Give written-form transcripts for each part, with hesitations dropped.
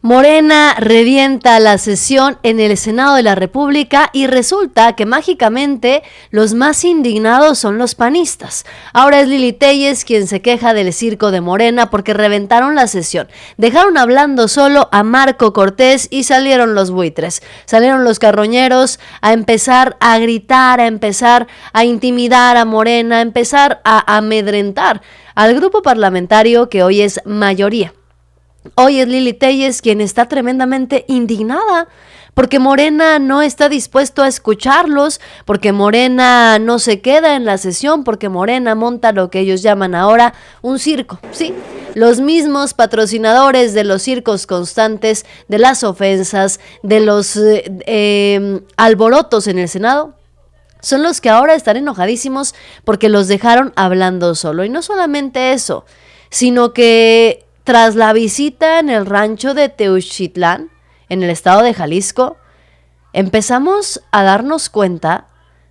Morena revienta la sesión en el Senado de la República y resulta que mágicamente los más indignados son los panistas. Ahora es Lili Téllez quien se queja del circo de Morena porque reventaron la sesión. Dejaron hablando solo a Marco Cortés y salieron los buitres. Salieron los carroñeros a empezar a gritar, a empezar a intimidar a Morena, a empezar a amedrentar al grupo parlamentario que hoy es mayoría. Hoy es Lili Téllez quien está tremendamente indignada porque Morena no está dispuesto a escucharlos, porque Morena no se queda en la sesión, porque Morena monta lo que ellos llaman ahora un circo. Sí, los mismos patrocinadores de los circos constantes, de las ofensas, de los alborotos en el Senado, son los que ahora están enojadísimos porque los dejaron hablando solo. Y no solamente eso, sino que tras la visita en el rancho de Teuchitlán, en el estado de Jalisco, empezamos a darnos cuenta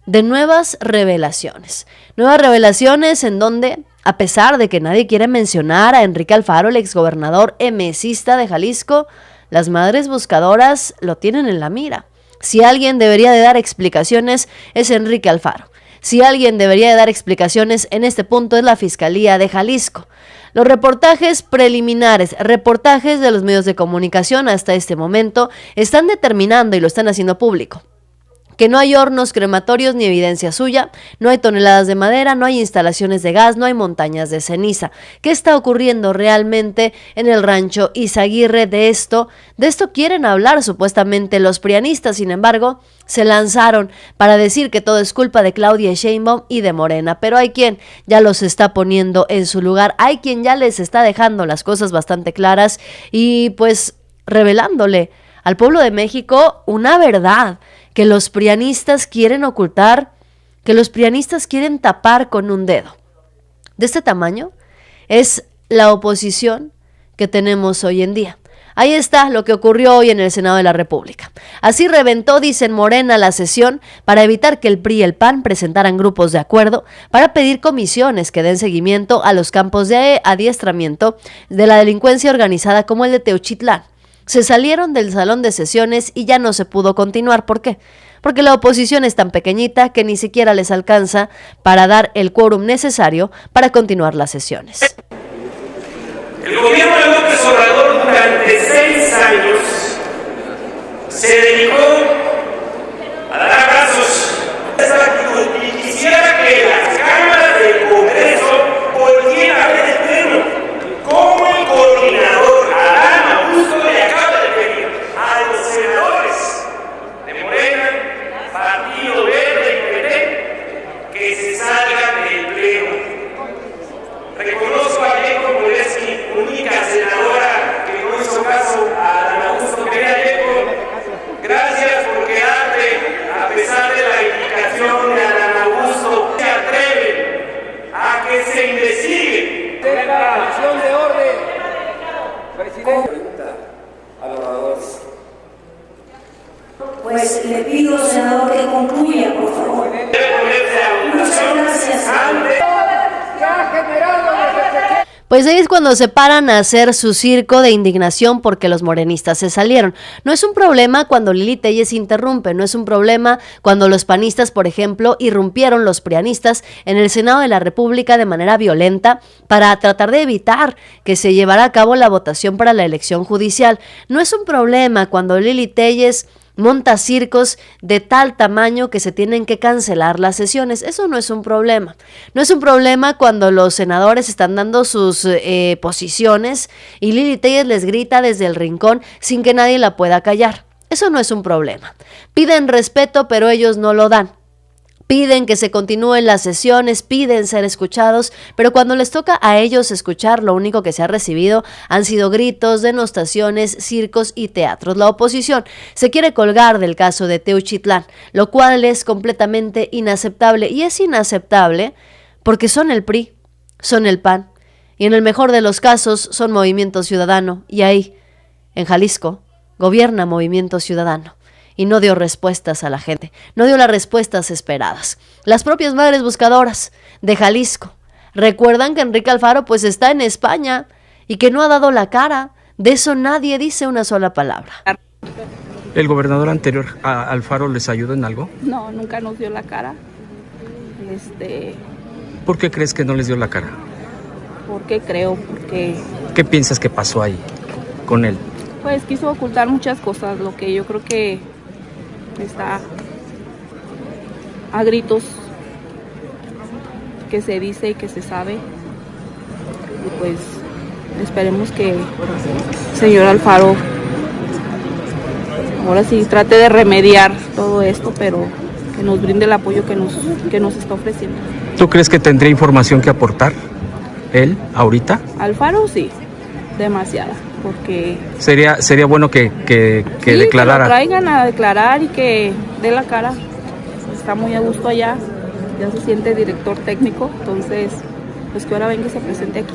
de nuevas revelaciones. Nuevas revelaciones en donde, a pesar de que nadie quiere mencionar a Enrique Alfaro, el exgobernador emesista de Jalisco, las madres buscadoras lo tienen en la mira. Si alguien debería de dar explicaciones es Enrique Alfaro. Si alguien debería de dar explicaciones en este punto es la Fiscalía de Jalisco. Los reportajes preliminares, reportajes de los medios de comunicación hasta este momento están determinando y lo están haciendo público que no hay hornos crematorios ni evidencia suya, no hay toneladas de madera, no hay instalaciones de gas, no hay montañas de ceniza. ¿Qué está ocurriendo realmente en el rancho Izaguirre de esto? De esto quieren hablar supuestamente los prianistas, sin embargo, se lanzaron para decir que todo es culpa de Claudia Sheinbaum y de Morena, pero hay quien ya los está poniendo en su lugar, hay quien ya les está dejando las cosas bastante claras y pues revelándole al pueblo de México una verdad que los prianistas quieren ocultar, que los prianistas quieren tapar con un dedo. De este tamaño es la oposición que tenemos hoy en día. Ahí está lo que ocurrió hoy en el Senado de la República. Así reventó, dicen Morena, la sesión para evitar que el PRI y el PAN presentaran grupos de acuerdo para pedir comisiones que den seguimiento a los campos de adiestramiento de la delincuencia organizada como el de Teuchitlán. Se salieron del salón de sesiones y ya no se pudo continuar. ¿Por qué? Porque la oposición es tan pequeñita que ni siquiera les alcanza para dar el quórum necesario para continuar las sesiones. El gobierno de López Obrador durante 6 años se dedicó a dar abrazos a esa actitud y quisiera que las cámaras del Congreso volvieran a ver el pleno como el coordinador Adán Augusto le acaba de pedir a los senadores de Morena, Partido Verde y PT que se salgan del pleno. Reconozco a Yeco Moleski, única senadora que no hizo caso a Adán Augusto. Querida Yeco, gracias por quedarte a pesar de la indicación de Adán Augusto. Se atreven a que se investigue. Acción de orden. Presidente. Pregunta a los oradores. Pues le pido, senador, que concluya, por favor. Debe ponerse a votación. Muchas gracias. Pues ahí es cuando se paran a hacer su circo de indignación porque los morenistas se salieron. No es un problema cuando Lili Téllez interrumpe, no es un problema cuando los panistas, por ejemplo, irrumpieron los prianistas en el Senado de la República de manera violenta para tratar de evitar que se llevara a cabo la votación para la elección judicial. No es un problema cuando Lili Téllez monta circos de tal tamaño que se tienen que cancelar las sesiones. Eso no es un problema. No es un problema cuando los senadores están dando sus posiciones y Lili Téllez les grita desde el rincón sin que nadie la pueda callar. Eso no es un problema. Piden respeto, pero ellos no lo dan. Piden que se continúen las sesiones, piden ser escuchados, pero cuando les toca a ellos escuchar, lo único que se ha recibido han sido gritos, denostaciones, circos y teatros. La oposición se quiere colgar del caso de Teuchitlán, lo cual es completamente inaceptable. Y es inaceptable porque son el PRI, son el PAN, y en el mejor de los casos son Movimiento Ciudadano, y ahí, en Jalisco, gobierna Movimiento Ciudadano. Y no dio respuestas a la gente, no dio las respuestas esperadas. Las propias madres buscadoras de Jalisco recuerdan que Enrique Alfaro pues está en España y que no ha dado la cara De eso nadie dice una sola palabra. ¿El gobernador anterior, Alfaro, les ayudó en algo? No, nunca nos dio la cara. ¿Por qué crees que no les dio la cara? ¿Por qué creo? Porque ¿Qué piensas que pasó ahí con él? pues quiso ocultar muchas cosas, lo que yo creo que está a gritos que se dice y que se sabe. Y pues esperemos que el señor Alfaro ahora sí trate de remediar todo esto, pero que nos brinde el apoyo que nos está ofreciendo. ¿Tú crees que tendría información que aportar él ahorita? Alfaro sí, demasiada, porque Sería bueno que sí, declarara. que lo traigan a declarar y que dé la cara. Está muy a gusto allá, ya se siente director técnico, entonces pues que ahora venga y se presente aquí.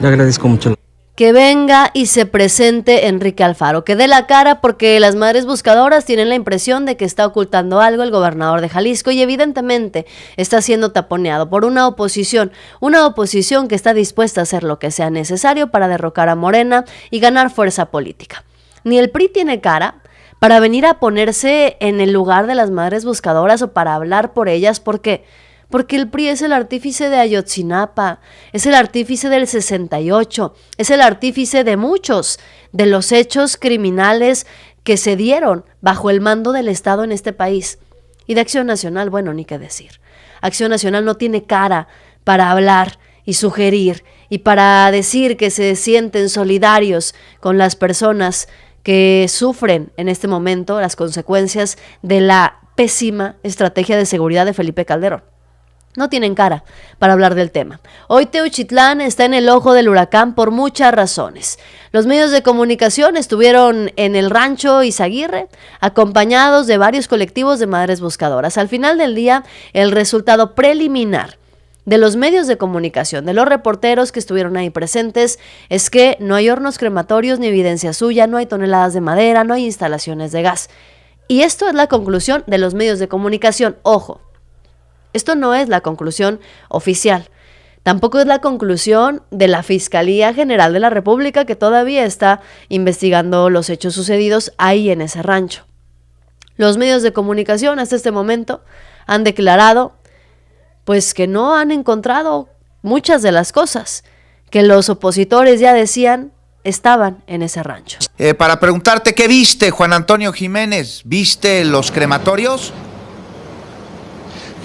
Le agradezco mucho. Que venga y se presente Enrique Alfaro, que dé la cara, porque las madres buscadoras tienen la impresión de que está ocultando algo el gobernador de Jalisco y evidentemente está siendo taponeado por una oposición que está dispuesta a hacer lo que sea necesario para derrocar a Morena y ganar fuerza política. Ni el PRI tiene cara para venir a ponerse en el lugar de las madres buscadoras o para hablar por ellas, porque el PRI es el artífice de Ayotzinapa, es el artífice del 68, es el artífice de muchos de los hechos criminales que se dieron bajo el mando del Estado en este país. Y de Acción Nacional, bueno, ni qué decir. Acción Nacional no tiene cara para hablar y sugerir y para decir que se sienten solidarios con las personas que sufren en este momento las consecuencias de la pésima estrategia de seguridad de Felipe Calderón. No tienen cara para hablar del tema. Hoy Teuchitlán está en el ojo del huracán por muchas razones. Los medios de comunicación estuvieron en el rancho Izaguirre, acompañados de varios colectivos de madres buscadoras. Al final del día, el resultado preliminar de los medios de comunicación, de los reporteros que estuvieron ahí presentes, es que no hay hornos crematorios ni evidencia suya, no hay toneladas de madera, no hay instalaciones de gas. Y esto es la conclusión de los medios de comunicación. Ojo. Esto no es la conclusión oficial, tampoco es la conclusión de la Fiscalía General de la República, que todavía está investigando los hechos sucedidos ahí en ese rancho. Los medios de comunicación hasta este momento han declarado pues que no han encontrado muchas de las cosas que los opositores ya decían estaban en ese rancho. Para preguntarte, ¿qué viste, Juan Antonio Jiménez? ¿Viste los crematorios?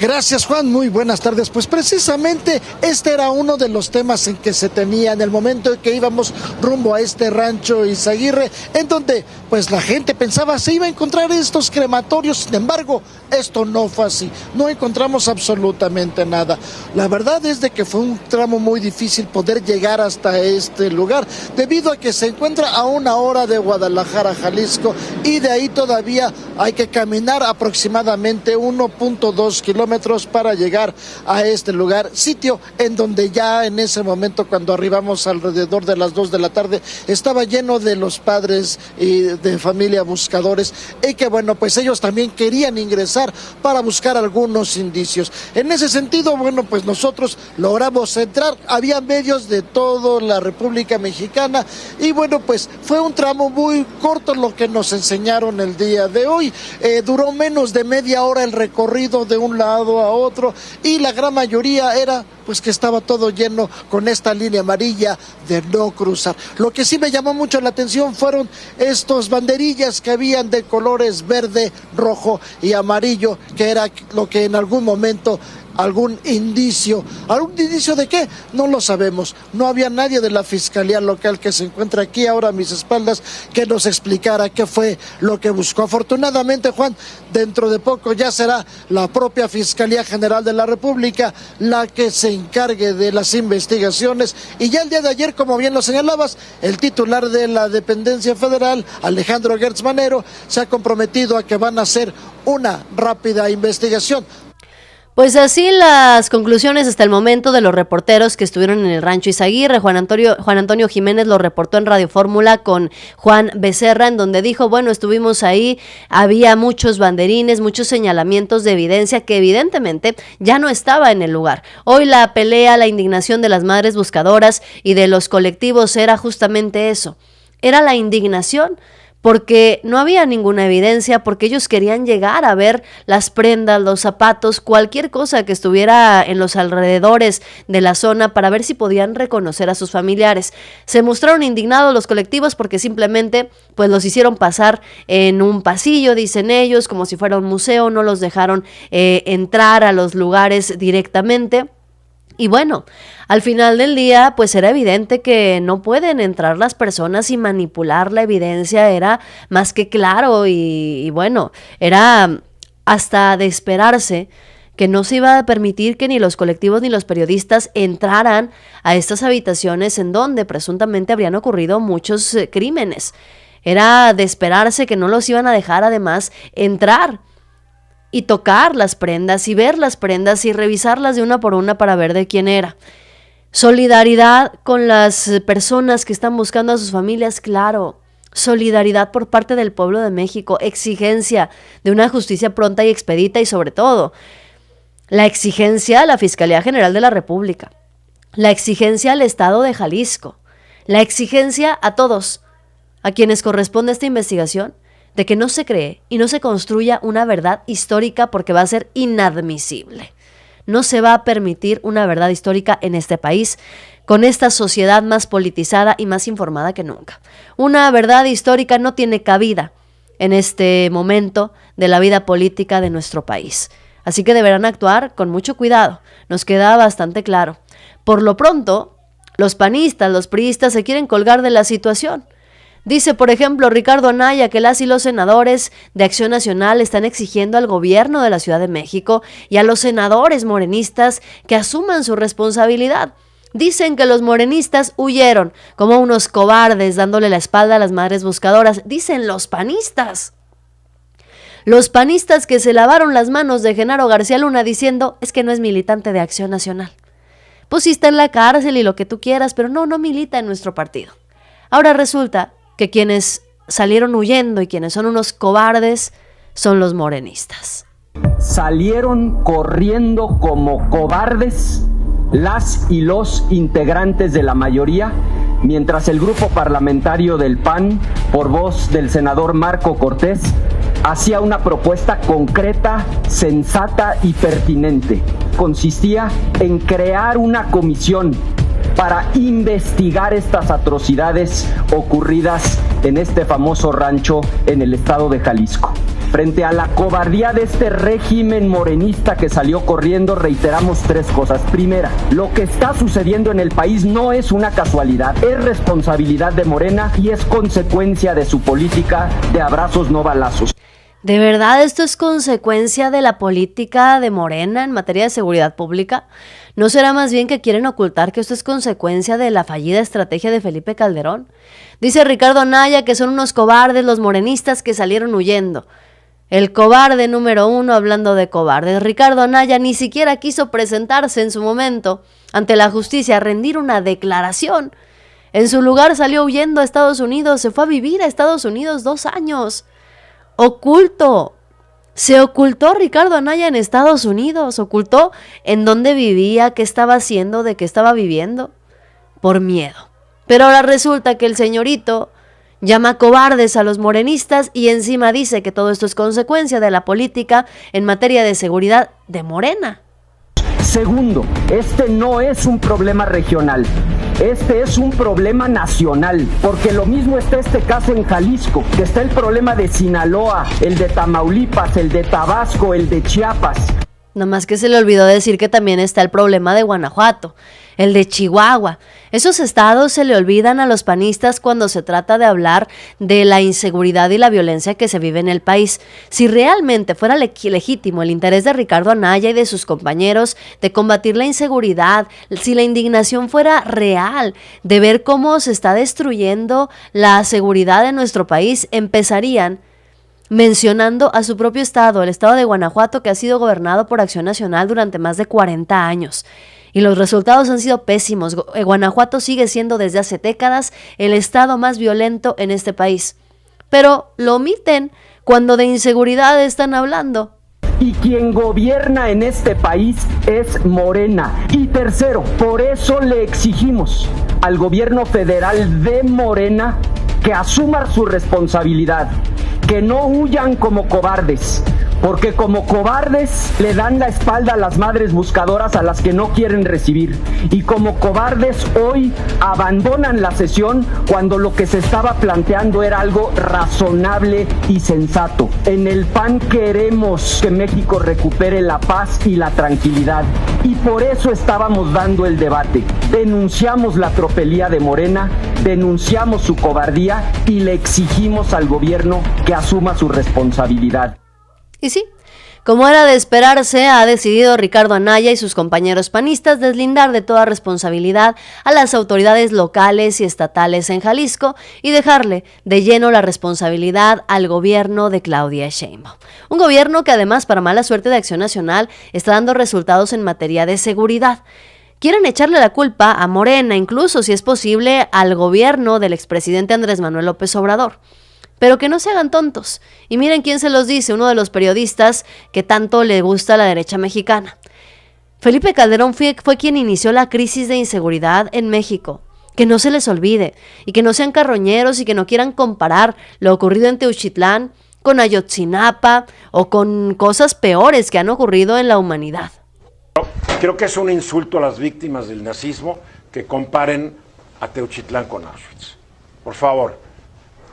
Gracias, Juan, muy buenas tardes. Pues precisamente este era uno de los temas en que se tenía en el momento en que íbamos rumbo a este rancho Izaguirre, en donde pues la gente pensaba se iba a encontrar estos crematorios. Sin embargo, esto no fue así, no encontramos absolutamente nada. La verdad es de que fue un tramo muy difícil poder llegar hasta este lugar, debido a que se encuentra a 1 hora de Guadalajara, Jalisco, y de ahí todavía hay que caminar aproximadamente 1.2 kilómetros para llegar a este lugar, sitio en donde ya en ese momento, cuando arribamos alrededor de las 2 de la tarde, estaba lleno de los padres y de familia buscadores, y que bueno, pues ellos también querían ingresar para buscar algunos indicios. En ese sentido, bueno, pues nosotros logramos entrar, había medios de toda la República Mexicana, y bueno, pues fue un tramo muy corto lo que nos enseñaron el día de hoy. Duró menos de media hora el recorrido de un lado a otro, y la gran mayoría era pues que estaba todo lleno con esta línea amarilla de no cruzar. Lo que sí me llamó mucho la atención fueron estos banderillas que habían de colores verde, rojo y amarillo, que era lo que en algún momento ¿algún indicio de qué? No lo sabemos. No había nadie de la Fiscalía Local que se encuentra aquí ahora a mis espaldas que nos explicara qué fue lo que buscó. Afortunadamente, Juan, dentro de poco ya será la propia Fiscalía General de la República la que se encargue de las investigaciones, y ya el día de ayer, como bien lo señalabas, el titular de la dependencia federal, Alejandro Gertz Manero, se ha comprometido a que van a hacer una rápida investigación. Pues así las conclusiones hasta el momento de los reporteros que estuvieron en el rancho Izaguirre. Juan Antonio Jiménez lo reportó en Radio Fórmula con Juan Becerra, en donde dijo, bueno, estuvimos ahí, había muchos banderines, muchos señalamientos de evidencia que evidentemente ya no estaba en el lugar. Hoy la pelea, la indignación de las madres buscadoras y de los colectivos era justamente eso, era la indignación, porque no había ninguna evidencia, porque ellos querían llegar a ver las prendas, los zapatos, cualquier cosa que estuviera en los alrededores de la zona para ver si podían reconocer a sus familiares. Se mostraron indignados los colectivos porque simplemente pues los hicieron pasar en un pasillo, dicen ellos, como si fuera un museo, no los dejaron entrar a los lugares directamente. Y bueno, al final del día, pues era evidente que no pueden entrar las personas y manipular la evidencia, era más que claro y bueno, era hasta de esperarse que no se iba a permitir que ni los colectivos ni los periodistas entraran a estas habitaciones en donde presuntamente habrían ocurrido muchos crímenes. Era de esperarse que no los iban a dejar además entrar y tocar las prendas y ver las prendas y revisarlas de una por una para ver de quién era. Solidaridad con las personas que están buscando a sus familias, claro. Solidaridad por parte del pueblo de México, exigencia de una justicia pronta y expedita y sobre todo la exigencia a la Fiscalía General de la República, la exigencia al Estado de Jalisco, la exigencia a todos a quienes corresponde esta investigación, de que no se cree y no se construya una verdad histórica porque va a ser inadmisible. No se va a permitir una verdad histórica en este país, con esta sociedad más politizada y más informada que nunca. Una verdad histórica no tiene cabida en este momento de la vida política de nuestro país. Así que deberán actuar con mucho cuidado, nos queda bastante claro. Por lo pronto, los panistas, los priistas se quieren colgar de la situación. Dice, por ejemplo, Ricardo Anaya que las y los senadores de Acción Nacional están exigiendo al gobierno de la Ciudad de México y a los senadores morenistas que asuman su responsabilidad. Dicen que los morenistas huyeron como unos cobardes dándole la espalda a las madres buscadoras. Dicen los panistas. Los panistas que se lavaron las manos de Genaro García Luna diciendo es que no es militante de Acción Nacional. Pues sí está en la cárcel y lo que tú quieras, pero no milita en nuestro partido. Ahora resulta que quienes salieron huyendo y quienes son unos cobardes son los morenistas. Salieron corriendo como cobardes las y los integrantes de la mayoría, mientras el grupo parlamentario del PAN, por voz del senador Marco Cortés, hacía una propuesta concreta, sensata y pertinente. Consistía en crear una comisión para investigar estas atrocidades ocurridas en este famoso rancho en el estado de Jalisco. Frente a la cobardía de este régimen morenista que salió corriendo, reiteramos tres cosas. Primera, lo que está sucediendo en el país no es una casualidad, es responsabilidad de Morena y es consecuencia de su política de abrazos no balazos. ¿De verdad esto es consecuencia de la política de Morena en materia de seguridad pública? ¿No será más bien que quieren ocultar que esto es consecuencia de la fallida estrategia de Felipe Calderón? Dice Ricardo Anaya que son unos cobardes los morenistas que salieron huyendo. El cobarde número 1 hablando de cobardes. Ricardo Anaya ni siquiera quiso presentarse en su momento ante la justicia a rendir una declaración. En su lugar salió huyendo a Estados Unidos, se fue a vivir a Estados Unidos 2 años. Oculto. Se ocultó Ricardo Anaya en Estados Unidos, ocultó en dónde vivía, qué estaba haciendo, de qué estaba viviendo, por miedo. Pero ahora resulta que el señorito llama cobardes a los morenistas y encima dice que todo esto es consecuencia de la política en materia de seguridad de Morena. Segundo, este no es un problema regional. Este es un problema nacional, porque lo mismo está este caso en Jalisco, que está el problema de Sinaloa, el de Tamaulipas, el de Tabasco, el de Chiapas. Nomás que se le olvidó decir que también está el problema de Guanajuato, el de Chihuahua. Esos estados se le olvidan a los panistas cuando se trata de hablar de la inseguridad y la violencia que se vive en el país. Si realmente fuera legítimo el interés de Ricardo Anaya y de sus compañeros de combatir la inseguridad, si la indignación fuera real de ver cómo se está destruyendo la seguridad de nuestro país, empezarían mencionando a su propio estado, el estado de Guanajuato, que ha sido gobernado por Acción Nacional durante más de 40 años. Y los resultados han sido pésimos. Guanajuato sigue siendo desde hace décadas el estado más violento en este país. Pero lo omiten cuando de inseguridad están hablando. Y quien gobierna en este país es Morena. Y tercero, por eso le exigimos al gobierno federal de Morena que asuma su responsabilidad, que no huyan como cobardes, porque como cobardes le dan la espalda a las madres buscadoras a las que no quieren recibir, y como cobardes hoy abandonan la sesión cuando lo que se estaba planteando era algo razonable y sensato. En el PAN queremos que México recupere la paz y la tranquilidad, y por eso estábamos dando el debate. Denunciamos la tropelía de Morena, denunciamos su cobardía y le exigimos al gobierno que asuma su responsabilidad. Y sí, como era de esperarse, ha decidido Ricardo Anaya y sus compañeros panistas deslindar de toda responsabilidad a las autoridades locales y estatales en Jalisco y dejarle de lleno la responsabilidad al gobierno de Claudia Sheinbaum. Un gobierno que además, para mala suerte de Acción Nacional, está dando resultados en materia de seguridad. Quieren echarle la culpa a Morena, incluso si es posible al gobierno del expresidente Andrés Manuel López Obrador. Pero que no se hagan tontos. Y miren quién se los dice, uno de los periodistas que tanto le gusta a la derecha mexicana. Felipe Calderón fue quien inició la crisis de inseguridad en México. Que no se les olvide, y que no sean carroñeros y que no quieran comparar lo ocurrido en Teuchitlán con Ayotzinapa o con cosas peores que han ocurrido en la humanidad. Creo que es un insulto a las víctimas del nazismo que comparen a Teuchitlán con Auschwitz. Por favor.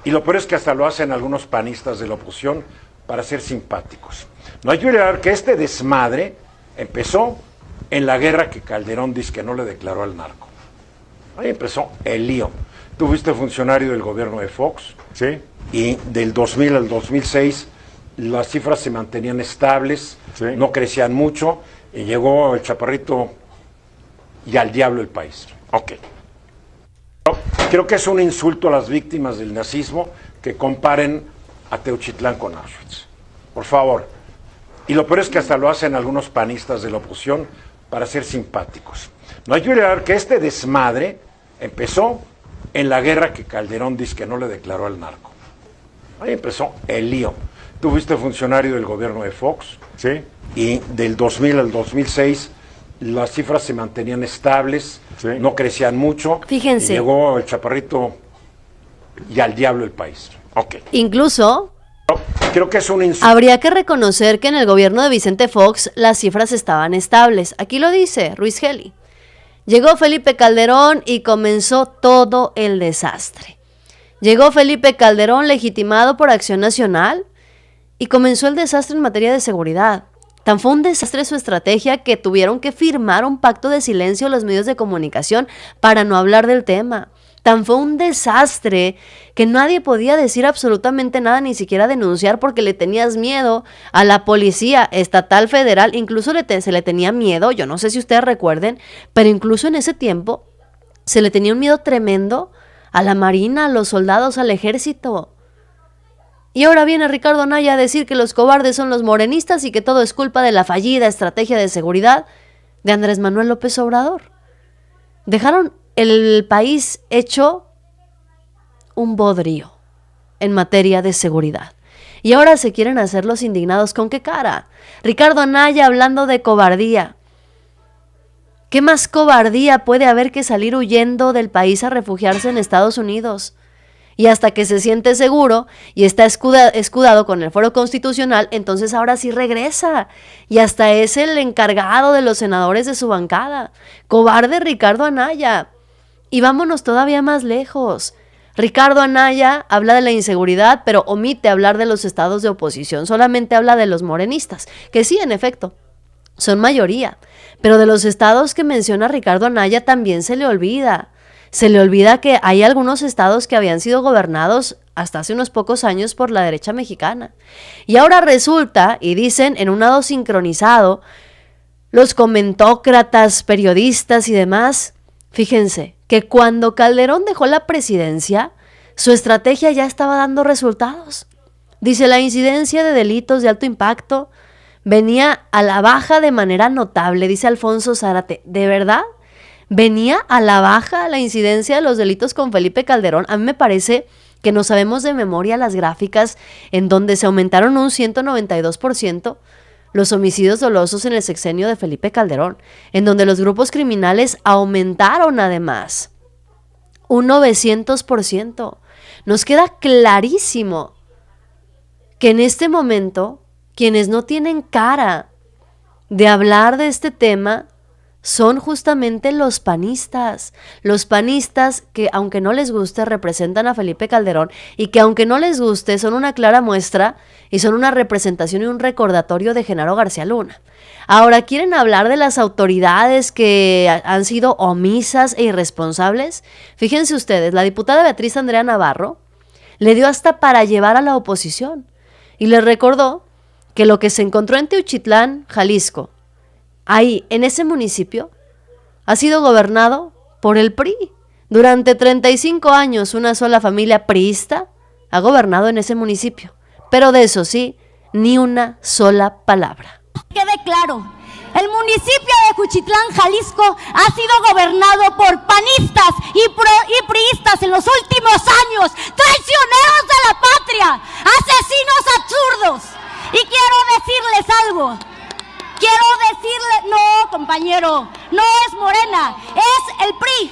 Y lo peor es que hasta lo hacen algunos panistas de la oposición para ser simpáticos. No hay que olvidar que este desmadre empezó en la guerra que Calderón dice que no le declaró al narco. Ahí empezó el lío. Tú fuiste funcionario del gobierno de Fox. Sí. Y del 2000 al 2006 las cifras se mantenían estables, sí, no crecían mucho, y llegó el chaparrito y al diablo el país. Ok. Creo que es un insulto a las víctimas del nazismo que comparen a Teuchitlán con Auschwitz. Por favor. Y lo peor es que hasta lo hacen algunos panistas de la oposición para ser simpáticos. No hay que olvidar que este desmadre empezó en la guerra que Calderón dice que no le declaró al narco. Ahí empezó el lío. Tú fuiste funcionario del gobierno de Fox. Sí. Y del 2000 al 2006 las cifras se mantenían estables, sí, no crecían mucho. Fíjense. Y llegó el chaparrito y al diablo el país. Ok. Incluso creo que es un insulto. Habría que reconocer que en el gobierno de Vicente Fox las cifras estaban estables. Aquí lo dice Ruiz Geli. Llegó Felipe Calderón y comenzó todo el desastre. Llegó Felipe Calderón legitimado por Acción Nacional y comenzó el desastre en materia de seguridad. Tan fue un desastre su estrategia que tuvieron que firmar un pacto de silencio los medios de comunicación para no hablar del tema. Tan fue un desastre que nadie podía decir absolutamente nada, ni siquiera denunciar, porque le tenías miedo a la policía estatal, federal, incluso se le tenía miedo, yo no sé si ustedes recuerden, pero incluso en ese tiempo se le tenía un miedo tremendo a la marina, a los soldados, al ejército. Y ahora viene Ricardo Anaya a decir que los cobardes son los morenistas y que todo es culpa de la fallida estrategia de seguridad de Andrés Manuel López Obrador. Dejaron el país hecho un bodrio en materia de seguridad. Y ahora se quieren hacer los indignados. ¿Con qué cara? Ricardo Anaya hablando de cobardía. ¿Qué más cobardía puede haber que salir huyendo del país a refugiarse en Estados Unidos? Y hasta que se siente seguro y está escudado con el fuero constitucional, entonces ahora sí regresa. Y hasta es el encargado de los senadores de su bancada. Cobarde Ricardo Anaya. Y vámonos todavía más lejos. Ricardo Anaya habla de la inseguridad, pero omite hablar de los estados de oposición. Solamente habla de los morenistas, que sí, en efecto, son mayoría. Pero de los estados que menciona Ricardo Anaya también se le olvida. Se le olvida que hay algunos estados que habían sido gobernados hasta hace unos pocos años por la derecha mexicana. Y ahora resulta, y dicen en un lado sincronizado, los comentócratas, periodistas y demás, fíjense, que cuando Calderón dejó la presidencia, su estrategia ya estaba dando resultados. Dice, la incidencia de delitos de alto impacto venía a la baja de manera notable, dice Alfonso Zárate. ¿De verdad? ¿Venía a la baja la incidencia de los delitos con Felipe Calderón? A mí me parece que no sabemos de memoria las gráficas en donde se aumentaron un 192% los homicidios dolosos en el sexenio de Felipe Calderón, en donde los grupos criminales aumentaron además un 900%. Nos queda clarísimo que en este momento quienes no tienen cara de hablar de este tema son justamente los panistas que, aunque no les guste, representan a Felipe Calderón, y que, aunque no les guste, son una clara muestra y son una representación y un recordatorio de Genaro García Luna. Ahora, ¿quieren hablar de las autoridades que han sido omisas e irresponsables? Fíjense ustedes, la diputada Beatriz Andrea Navarro le dio hasta para llevar a la oposición y les recordó que lo que se encontró en Teuchitlán, Jalisco, ahí, en ese municipio, ha sido gobernado por el PRI. Durante 35 años, una sola familia priista ha gobernado en ese municipio. Pero de eso sí, ni una sola palabra. Quede claro, el municipio de Juchitlán, Jalisco, ha sido gobernado por panistas y priistas en los últimos años, traicioneros de la patria, asesinos absurdos. Y quiero decirles algo. No, compañero, no es Morena, es el PRI.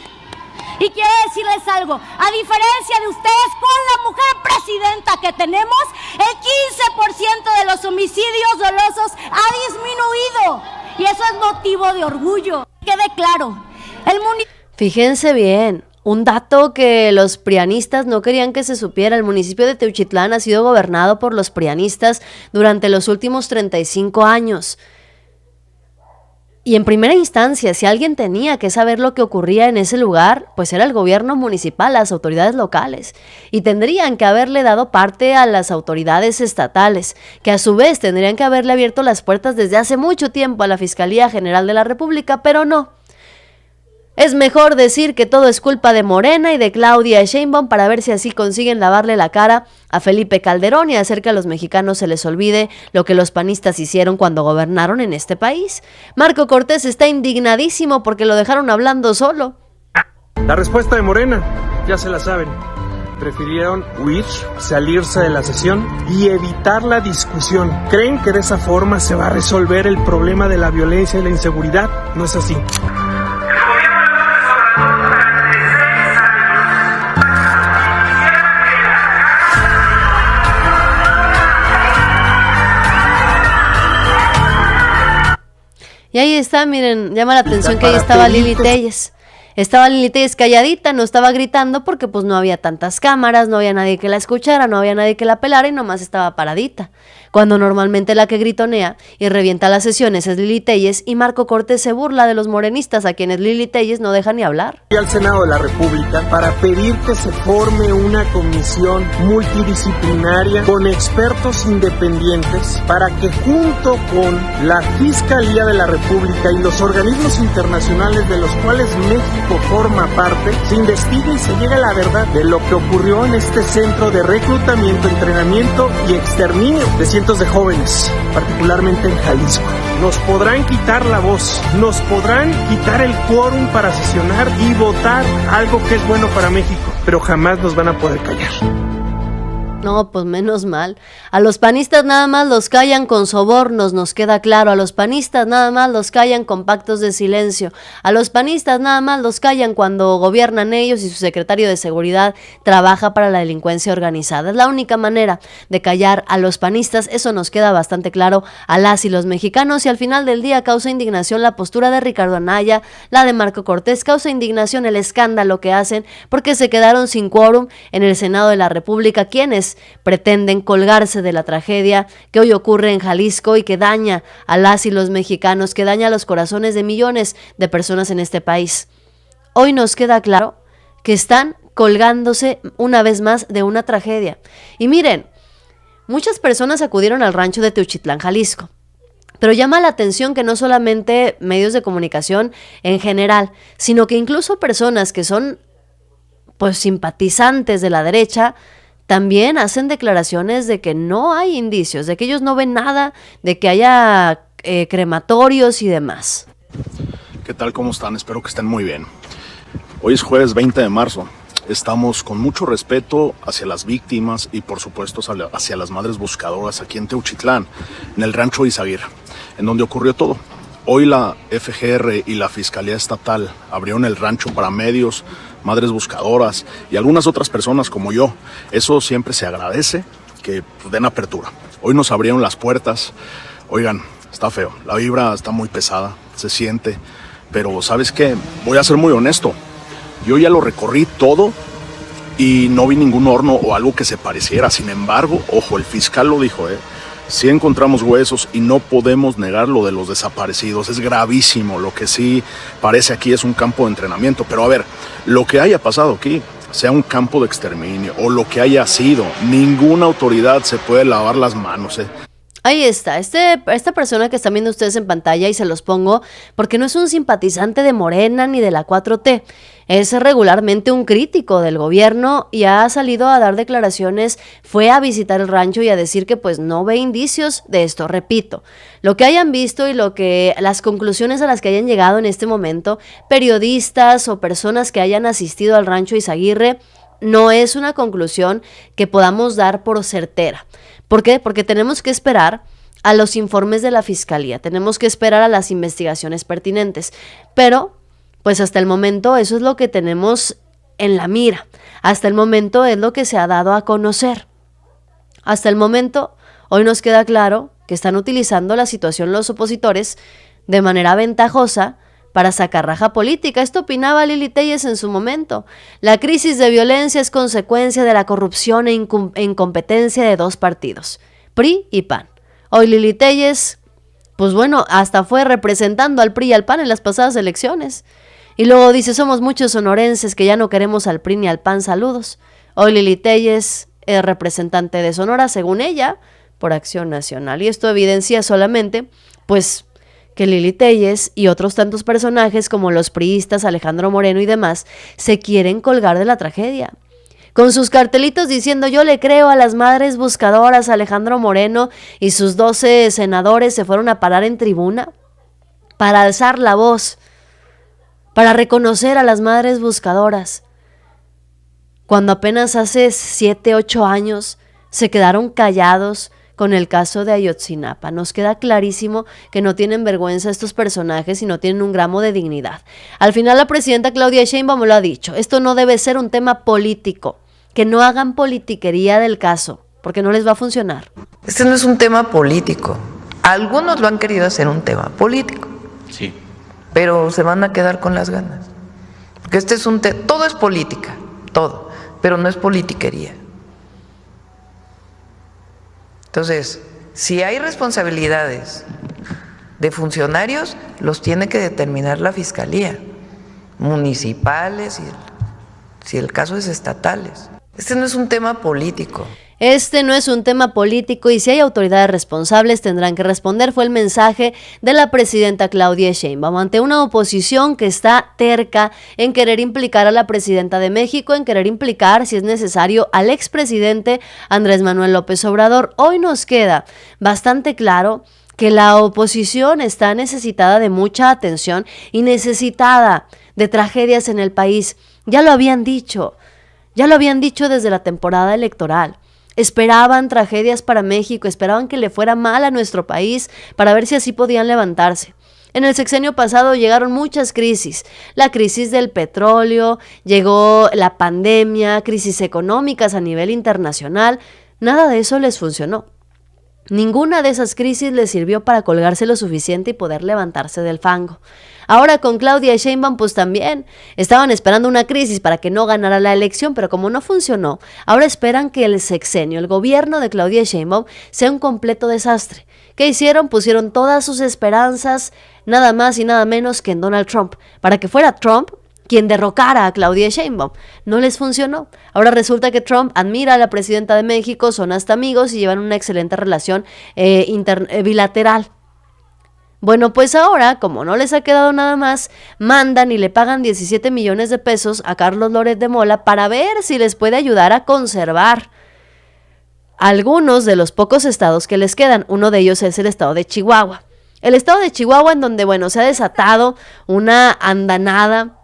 Y quiero decirles algo, a diferencia de ustedes, con la mujer presidenta que tenemos, el 15% de los homicidios dolosos ha disminuido. Y eso es motivo de orgullo. Quede claro, Fíjense bien, un dato que los prianistas no querían que se supiera: el municipio de Teuchitlán ha sido gobernado por los prianistas durante los últimos 35 años. Y en primera instancia, si alguien tenía que saber lo que ocurría en ese lugar, pues era el gobierno municipal, las autoridades locales. Y tendrían que haberle dado parte a las autoridades estatales, que a su vez tendrían que haberle abierto las puertas desde hace mucho tiempo a la Fiscalía General de la República, pero no. Es mejor decir que todo es culpa de Morena y de Claudia Sheinbaum para ver si así consiguen lavarle la cara a Felipe Calderón y hacer que a los mexicanos se les olvide lo que los panistas hicieron cuando gobernaron en este país. Marco Cortés está indignadísimo porque lo dejaron hablando solo. La respuesta de Morena, ya se la saben. Prefirieron huir, salirse de la sesión y evitar la discusión. ¿Creen que de esa forma se va a resolver el problema de la violencia y la inseguridad? No es así. Y ahí está, miren, llama la atención que ahí estaba Lili Téllez. Estaba Lili Téllez calladita, no estaba gritando porque pues no había tantas cámaras, no había nadie que la escuchara, no había nadie que la pelara y nomás estaba paradita. Cuando normalmente la que gritonea y revienta las sesiones es Lili Téllez, y Marco Cortés se burla de los morenistas a quienes Lili Téllez no deja ni hablar. Y al Senado de la República para pedir que se forme una comisión multidisciplinaria con expertos independientes para que, junto con la Fiscalía de la República y los organismos internacionales de los cuales México forma parte, se investigue y se llegue a la verdad de lo que ocurrió en este centro de reclutamiento, entrenamiento y exterminio de cientos de jóvenes, particularmente en Jalisco. Nos podrán quitar la voz, nos podrán quitar el quórum para sesionar y votar algo que es bueno para México, pero jamás nos van a poder callar. No, pues menos mal. A los panistas nada más los callan con sobornos, nos queda claro. A los panistas nada más los callan con pactos de silencio. A los panistas nada más los callan cuando gobiernan ellos y su secretario de Seguridad trabaja para la delincuencia organizada. Es la única manera de callar a los panistas. Eso nos queda bastante claro a las y los mexicanos. Y al final del día causa indignación la postura de Ricardo Anaya, la de Marco Cortés. Causa indignación el escándalo que hacen porque se quedaron sin quórum en el Senado de la República, quienes pretenden colgarse de la tragedia que hoy ocurre en Jalisco y que daña a las y los mexicanos, que daña los corazones de millones de personas en este país. Hoy nos queda claro que están colgándose una vez más de una tragedia. Y miren, muchas personas acudieron al rancho de Teuchitlán, Jalisco. Pero llama la atención que no solamente medios de comunicación en general, sino que incluso personas que son pues simpatizantes de la derecha también hacen declaraciones de que no hay indicios, de que ellos no ven nada, de que haya crematorios y demás. ¿Qué tal? ¿Cómo están? Espero que estén muy bien. Hoy es jueves 20 de marzo. Estamos con mucho respeto hacia las víctimas y por supuesto hacia las madres buscadoras aquí en Teuchitlán, en el rancho Izaguirre, en donde ocurrió todo. Hoy la FGR y la Fiscalía Estatal abrieron el rancho para medios, madres buscadoras y algunas otras personas como yo. Eso siempre se agradece, que den apertura. Hoy nos abrieron las puertas. Oigan, está feo, la vibra está muy pesada, se siente, pero ¿sabes qué? Voy a ser muy honesto. Yo ya lo recorrí todo y no vi ningún horno o algo que se pareciera. Sin embargo, ojo, el fiscal lo dijo, sí encontramos huesos y no podemos negar lo de los desaparecidos. Es gravísimo. Lo que sí parece aquí es un campo de entrenamiento. Pero a ver, lo que haya pasado aquí, sea un campo de exterminio o lo que haya sido, ninguna autoridad se puede lavar las manos, Ahí está, esta persona que están viendo ustedes en pantalla, y se los pongo porque no es un simpatizante de Morena ni de la 4T, es regularmente un crítico del gobierno y ha salido a dar declaraciones, fue a visitar el rancho y a decir que pues no ve indicios de esto. Repito, lo que hayan visto y las conclusiones a las que hayan llegado en este momento, periodistas o personas que hayan asistido al rancho Izaguirre, no es una conclusión que podamos dar por certera. ¿Por qué? Porque tenemos que esperar a los informes de la Fiscalía, tenemos que esperar a las investigaciones pertinentes, pero pues hasta el momento eso es lo que tenemos en la mira, hasta el momento es lo que se ha dado a conocer. Hasta el momento, hoy nos queda claro que están utilizando la situación los opositores de manera ventajosa para sacar raja política. Esto opinaba Lili Téllez en su momento. La crisis de violencia es consecuencia de la corrupción e incompetencia de dos partidos, PRI y PAN. Hoy Lili Téllez, pues bueno, hasta fue representando al PRI y al PAN en las pasadas elecciones. Y luego dice, somos muchos sonorenses que ya no queremos al PRI ni al PAN, saludos. Hoy Lili Téllez es representante de Sonora, según ella, por Acción Nacional. Y esto evidencia solamente, pues, que Lili Téllez y otros tantos personajes como los priistas, Alejandro Moreno y demás, se quieren colgar de la tragedia. Con sus cartelitos diciendo yo le creo a las madres buscadoras, Alejandro Moreno y sus 12 senadores se fueron a parar en tribuna para alzar la voz, para reconocer a las madres buscadoras, cuando apenas hace 7, 8 años se quedaron callados con el caso de Ayotzinapa. Nos queda clarísimo que no tienen vergüenza estos personajes y no tienen un gramo de dignidad. Al final la presidenta Claudia Sheinbaum lo ha dicho, esto no debe ser un tema político, que no hagan politiquería del caso, porque no les va a funcionar. Este no es un tema político. Algunos lo han querido hacer un tema político. Sí. Pero se van a quedar con las ganas. Porque este es todo es política, todo, pero no es politiquería. Entonces, si hay responsabilidades de funcionarios, los tiene que determinar la Fiscalía, municipales, y si el caso es estatales. Este no es un tema político. Este no es un tema político y si hay autoridades responsables tendrán que responder, fue el mensaje de la presidenta Claudia Sheinbaum ante una oposición que está terca en querer implicar a la presidenta de México, en querer implicar, si es necesario, al expresidente Andrés Manuel López Obrador. Hoy nos queda bastante claro que la oposición está necesitada de mucha atención y necesitada de tragedias en el país. Ya lo habían dicho desde la temporada electoral. Esperaban tragedias para México, esperaban que le fuera mal a nuestro país para ver si así podían levantarse. En el sexenio pasado llegaron muchas crisis, la crisis del petróleo, llegó la pandemia, crisis económicas a nivel internacional, nada de eso les funcionó. Ninguna de esas crisis les sirvió para colgarse lo suficiente y poder levantarse del fango. Ahora con Claudia Sheinbaum pues también estaban esperando una crisis para que no ganara la elección, pero como no funcionó, ahora esperan que el sexenio, el gobierno de Claudia Sheinbaum sea un completo desastre. ¿Qué hicieron? Pusieron todas sus esperanzas nada más y nada menos que en Donald Trump, para que fuera Trump quien derrocara a Claudia Sheinbaum. No les funcionó. Ahora resulta que Trump admira a la presidenta de México, son hasta amigos y llevan una excelente relación bilateral. Bueno, pues ahora, como no les ha quedado nada más, mandan y le pagan 17 millones de pesos a Carlos Loret de Mola para ver si les puede ayudar a conservar algunos de los pocos estados que les quedan. Uno de ellos es el estado de Chihuahua. El estado de Chihuahua, en donde, bueno, se ha desatado una andanada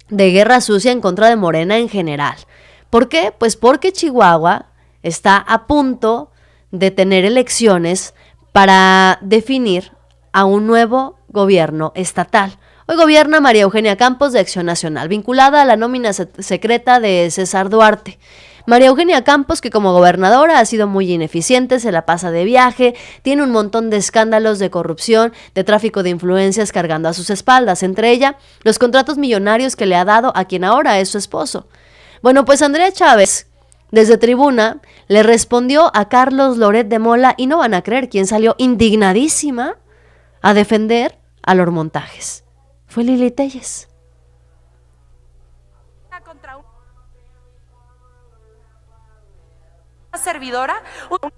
de guerra sucia en contra de Morena en general. ¿Por qué? Pues porque Chihuahua está a punto de tener elecciones para definir a un nuevo gobierno estatal. Hoy gobierna María Eugenia Campos de Acción Nacional, vinculada a la nómina secreta de César Duarte. María Eugenia Campos, que como gobernadora ha sido muy ineficiente, se la pasa de viaje, tiene un montón de escándalos de corrupción, de tráfico de influencias cargando a sus espaldas, entre ellas los contratos millonarios que le ha dado a quien ahora es su esposo. Bueno, pues Andrea Chávez, desde tribuna, le respondió a Carlos Loret de Mola y no van a creer quién salió indignadísima a defender a los montajes. Fue Lili Téllez. Servidora,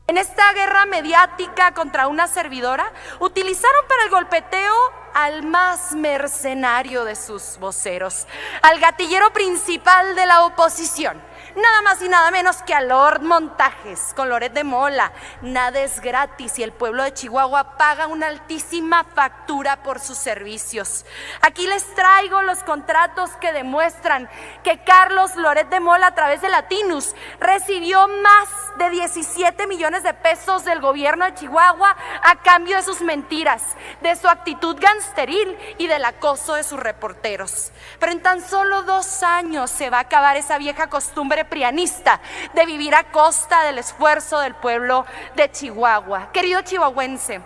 en esta guerra mediática contra una servidora, utilizaron para el golpeteo al más mercenario de sus voceros, al gatillero principal de la oposición, nada más y nada menos que a Lord Montajes, con Loret de Mola. Nada es gratis y el pueblo de Chihuahua paga una altísima factura por sus servicios. Aquí les traigo los contratos que demuestran que Carlos Loret de Mola, a través de Latinus, recibió más de 17 millones de pesos del gobierno de Chihuahua a cambio de sus mentiras, de su actitud gangsteril y del acoso de sus reporteros. Pero en tan solo 2 años se va a acabar esa vieja costumbre prianista de vivir a costa del esfuerzo del pueblo de Chihuahua. Querido chihuahuense,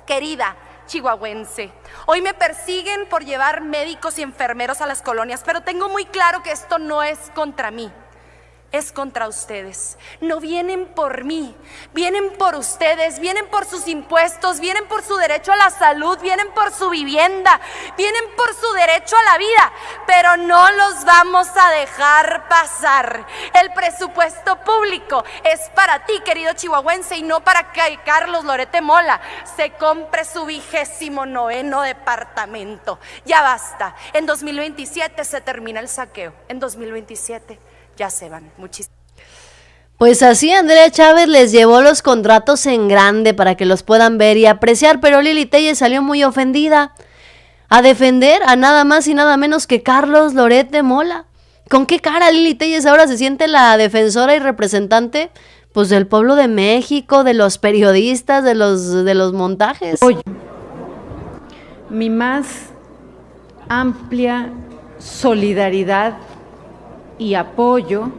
querida chihuahuense, hoy me persiguen por llevar médicos y enfermeros a las colonias, pero tengo muy claro que esto no es contra mí. Es contra ustedes. No vienen por mí, vienen por ustedes, vienen por sus impuestos, vienen por su derecho a la salud, vienen por su vivienda, vienen por su derecho a la vida, pero no los vamos a dejar pasar. El presupuesto público es para ti, querido chihuahuense, y no para que Carlos Loret de Mola se compre su 29º departamento. Ya basta. En 2027 se termina el saqueo. En 2027 ya se van. Muchísimas. Pues así Andrea Chávez les llevó los contratos en grande para que los puedan ver y apreciar, pero Lili Téllez salió muy ofendida a defender a nada más y nada menos que Carlos Loret de Mola. ¿Con qué cara Lili Téllez ahora se siente la defensora y representante, pues, del pueblo de México, de los periodistas, de los montajes? Oye, mi más amplia solidaridad y apoyo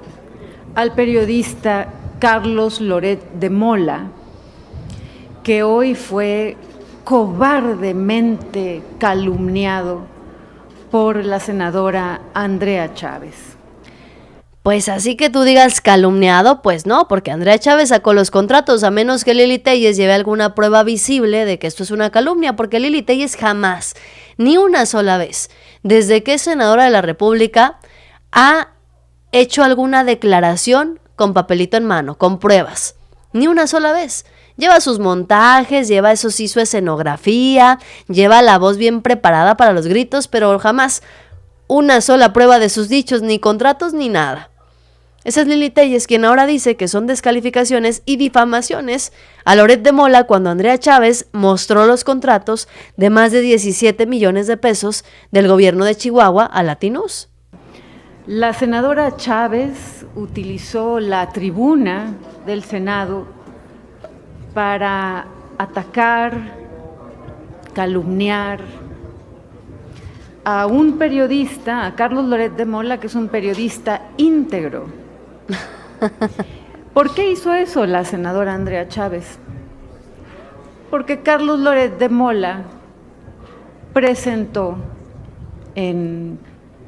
al periodista Carlos Loret de Mola, que hoy fue cobardemente calumniado por la senadora Andrea Chávez. Pues así que tú digas calumniado, pues no, porque Andrea Chávez sacó los contratos, a menos que Lili Téllez lleve alguna prueba visible de que esto es una calumnia, porque Lili Téllez jamás, ni una sola vez, desde que es senadora de la República, ha hecho alguna declaración con papelito en mano, con pruebas, ni una sola vez. Lleva sus montajes, lleva eso sí su escenografía, lleva la voz bien preparada para los gritos, pero jamás una sola prueba de sus dichos, ni contratos, ni nada. Esa es Lili Téllez, quien ahora dice que son descalificaciones y difamaciones a Loret de Mola cuando Andrea Chávez mostró los contratos de más de 17 millones de pesos del gobierno de Chihuahua a Latinus. La senadora Chávez utilizó la tribuna del Senado para atacar, calumniar a un periodista, a Carlos Loret de Mola, que es un periodista íntegro. ¿Por qué hizo eso la senadora Andrea Chávez? Porque Carlos Loret de Mola presentó en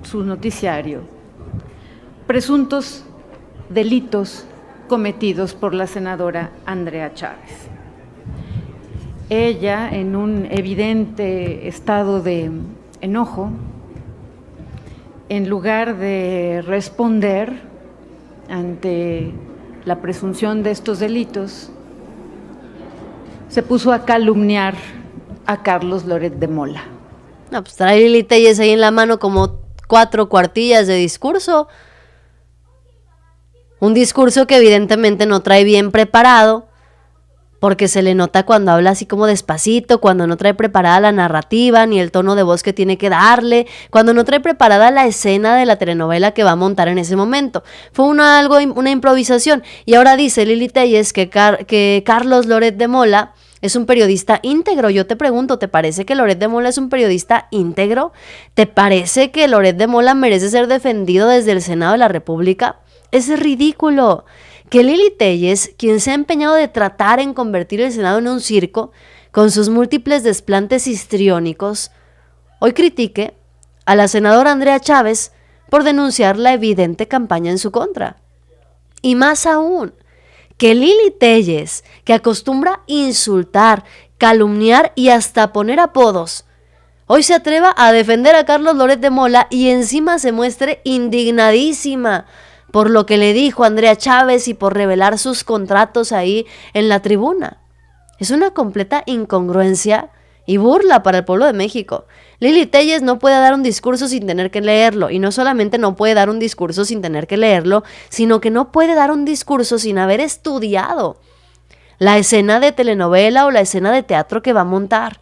su noticiario presuntos delitos cometidos por la senadora Andrea Chávez. Ella, en un evidente estado de enojo, en lugar de responder ante la presunción de estos delitos, se puso a calumniar a Carlos Loret de Mola. No, pues trae Lili Téllez ahí en la mano como 4 cuartillas de discurso. Un discurso que evidentemente no trae bien preparado, porque se le nota cuando habla así como despacito, cuando no trae preparada la narrativa, ni el tono de voz que tiene que darle, cuando no trae preparada la escena de la telenovela que va a montar en ese momento. Fue una improvisación. Y ahora dice Lili Téllez que Carlos Loret de Mola es un periodista íntegro. Yo te pregunto, ¿te parece que Loret de Mola es un periodista íntegro? ¿Te parece que Loret de Mola merece ser defendido desde el Senado de la República? Es ridículo que Lili Téllez, quien se ha empeñado de tratar en convertir el Senado en un circo, con sus múltiples desplantes histriónicos, hoy critique a la senadora Andrea Chávez por denunciar la evidente campaña en su contra. Y más aún, que Lili Téllez, que acostumbra insultar, calumniar y hasta poner apodos, hoy se atreva a defender a Carlos Loret de Mola y encima se muestre indignadísima por lo que le dijo Andrea Chávez y por revelar sus contratos ahí en la tribuna. Es una completa incongruencia y burla para el pueblo de México. Lili Téllez no puede dar un discurso sin tener que leerlo, y no solamente no puede dar un discurso sin tener que leerlo, sino que no puede dar un discurso sin haber estudiado la escena de telenovela o la escena de teatro que va a montar.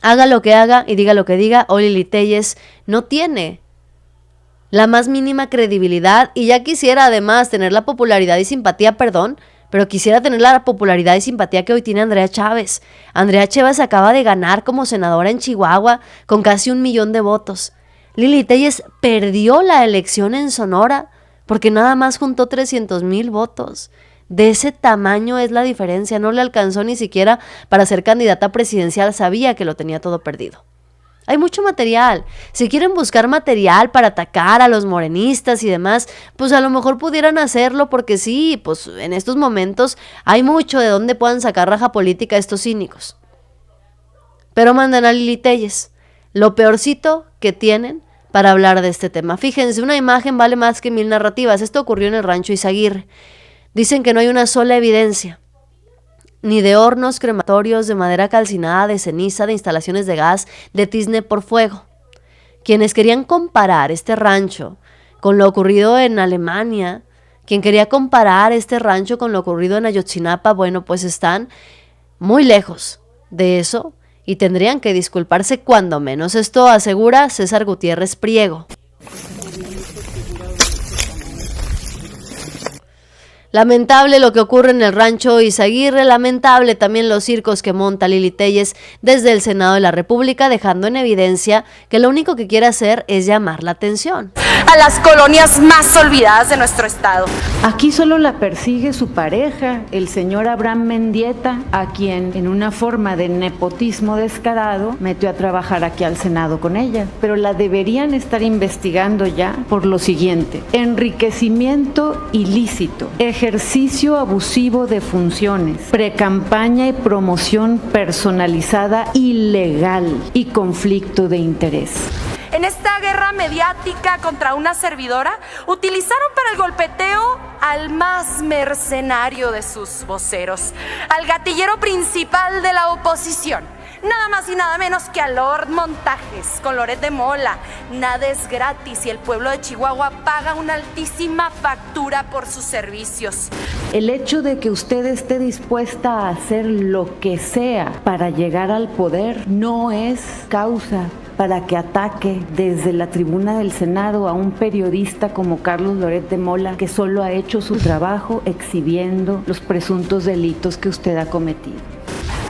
Haga lo que haga y diga lo que diga, hoy Lili Téllez no tiene la más mínima credibilidad, y ya quisiera además tener la popularidad y simpatía, pero quisiera tener la popularidad y simpatía que hoy tiene Andrea Chávez. Andrea Chávez acaba de ganar como senadora en Chihuahua con casi 1 millón de votos. Lili Téllez perdió la elección en Sonora porque nada más juntó 300,000 votos. De ese tamaño es la diferencia, no le alcanzó ni siquiera para ser candidata presidencial, sabía que lo tenía todo perdido. Hay mucho material. Si quieren buscar material para atacar a los morenistas y demás, pues a lo mejor pudieran hacerlo, porque sí, pues en estos momentos hay mucho de donde puedan sacar raja política estos cínicos. Pero mandan a Lili Téllez, lo peorcito que tienen para hablar de este tema. Fíjense, una imagen vale más que 1000 narrativas. Esto ocurrió en el rancho Izaguirre. Dicen que no hay una sola evidencia, ni de hornos crematorios, de madera calcinada, de ceniza, de instalaciones de gas, de tizne por fuego. Quienes querían comparar este rancho con lo ocurrido en Alemania, quien quería comparar este rancho con lo ocurrido en Ayotzinapa, bueno, pues están muy lejos de eso y tendrían que disculparse cuando menos. Esto asegura César Gutiérrez Priego. Lamentable lo que ocurre en el rancho Izaguirre, lamentable también los circos que monta Lili Téllez desde el Senado de la República, dejando en evidencia que lo único que quiere hacer es llamar la atención a las colonias más olvidadas de nuestro estado. Aquí solo la persigue su pareja, el señor Abraham Mendieta, a quien, en una forma de nepotismo descarado, metió a trabajar aquí al Senado con ella. Pero la deberían estar investigando ya por lo siguiente: enriquecimiento ilícito, ejercicio abusivo de funciones, precampaña y promoción personalizada ilegal y conflicto de interés. En esta guerra mediática contra una servidora, utilizaron para el golpeteo al más mercenario de sus voceros, al gatillero principal de la oposición. Nada más y nada menos que a Lord Montajes, con Loret de Mola. Nada es gratis y el pueblo de Chihuahua paga una altísima factura por sus servicios. El hecho de que usted esté dispuesta a hacer lo que sea para llegar al poder no es causa para que ataque desde la tribuna del Senado a un periodista como Carlos Loret de Mola, que solo ha hecho su trabajo exhibiendo los presuntos delitos que usted ha cometido.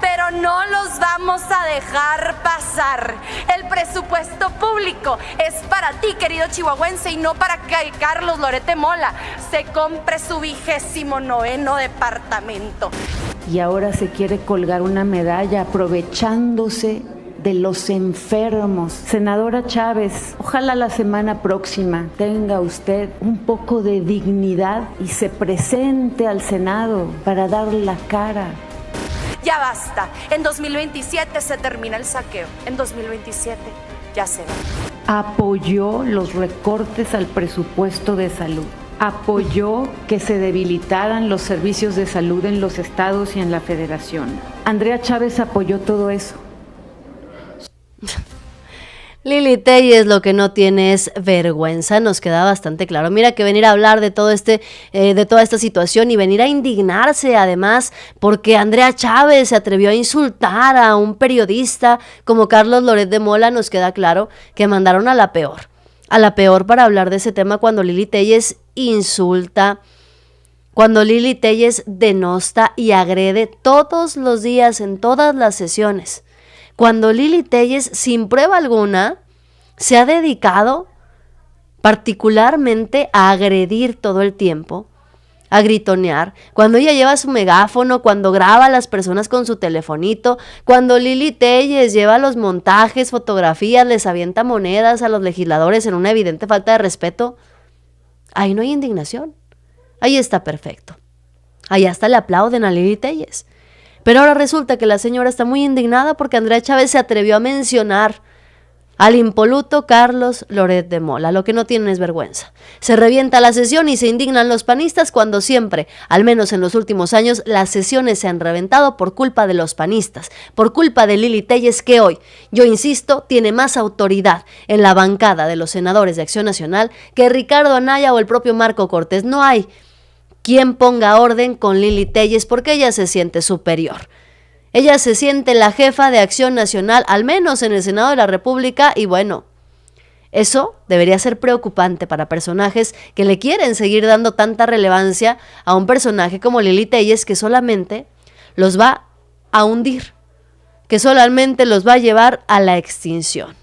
Pero no los vamos a dejar pasar. El presupuesto público es para ti, querido chihuahuense, y no para que Carlos Loret de Mola se compre su 29º departamento. Y ahora se quiere colgar una medalla aprovechándose de los enfermos. Senadora Chávez, ojalá la semana próxima tenga usted un poco de dignidad y se presente al Senado para dar la cara. Ya basta. En 2027 se termina el saqueo. En 2027 ya se va. Apoyó los recortes al presupuesto de salud. Apoyó que se debilitaran los servicios de salud en los estados y en la federación. Andrea Chávez apoyó todo eso. Lili Téllez lo que no tiene es vergüenza, nos queda bastante claro. Mira que venir a hablar de todo de toda esta situación y venir a indignarse además porque Andrea Chávez se atrevió a insultar a un periodista como Carlos Loret de Mola, nos queda claro que mandaron a la peor para hablar de ese tema cuando Lili Téllez insulta, cuando Lili Téllez denosta y agrede todos los días en todas las sesiones. Cuando Lili Téllez, sin prueba alguna, se ha dedicado particularmente a agredir todo el tiempo, a gritonear, cuando ella lleva su megáfono, cuando graba a las personas con su telefonito, cuando Lili Téllez lleva los montajes, fotografías, les avienta monedas a los legisladores en una evidente falta de respeto, ahí no hay indignación, ahí está perfecto, ahí hasta le aplauden a Lili Téllez. Pero ahora resulta que la señora está muy indignada porque Andrea Chávez se atrevió a mencionar al impoluto Carlos Loret de Mola. Lo que no tienen es vergüenza. Se revienta la sesión y se indignan los panistas cuando siempre, al menos en los últimos años, las sesiones se han reventado por culpa de los panistas, por culpa de Lili Téllez, que hoy, yo insisto, tiene más autoridad en la bancada de los senadores de Acción Nacional que Ricardo Anaya o el propio Marco Cortés. No hay quien ponga orden con Lili Téllez porque ella se siente superior. Ella se siente la jefa de Acción Nacional, al menos en el Senado de la República, y bueno, eso debería ser preocupante para personajes que le quieren seguir dando tanta relevancia a un personaje como Lili Téllez, que solamente los va a hundir, que solamente los va a llevar a la extinción.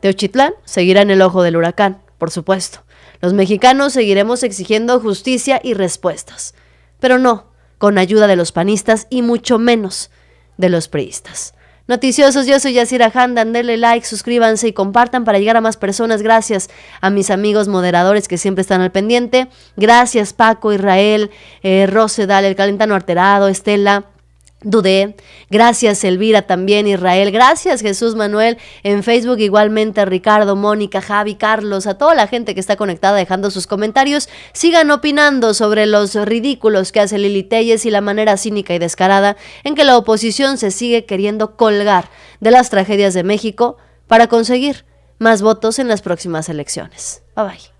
Teochitlán seguirá en el ojo del huracán, por supuesto. Los mexicanos seguiremos exigiendo justicia y respuestas, pero no con ayuda de los panistas y mucho menos de los priistas. Noticiosos, yo soy Yasira Handan, denle like, suscríbanse y compartan para llegar a más personas. Gracias a mis amigos moderadores que siempre están al pendiente. Gracias Paco, Israel, Rosedal, el Calentano Alterado, Estela, Dudé, gracias Elvira también, Israel, gracias Jesús Manuel, en Facebook igualmente Ricardo, Mónica, Javi, Carlos, a toda la gente que está conectada dejando sus comentarios. Sigan opinando sobre los ridículos que hace Lili Téllez y la manera cínica y descarada en que la oposición se sigue queriendo colgar de las tragedias de México para conseguir más votos en las próximas elecciones. Bye bye.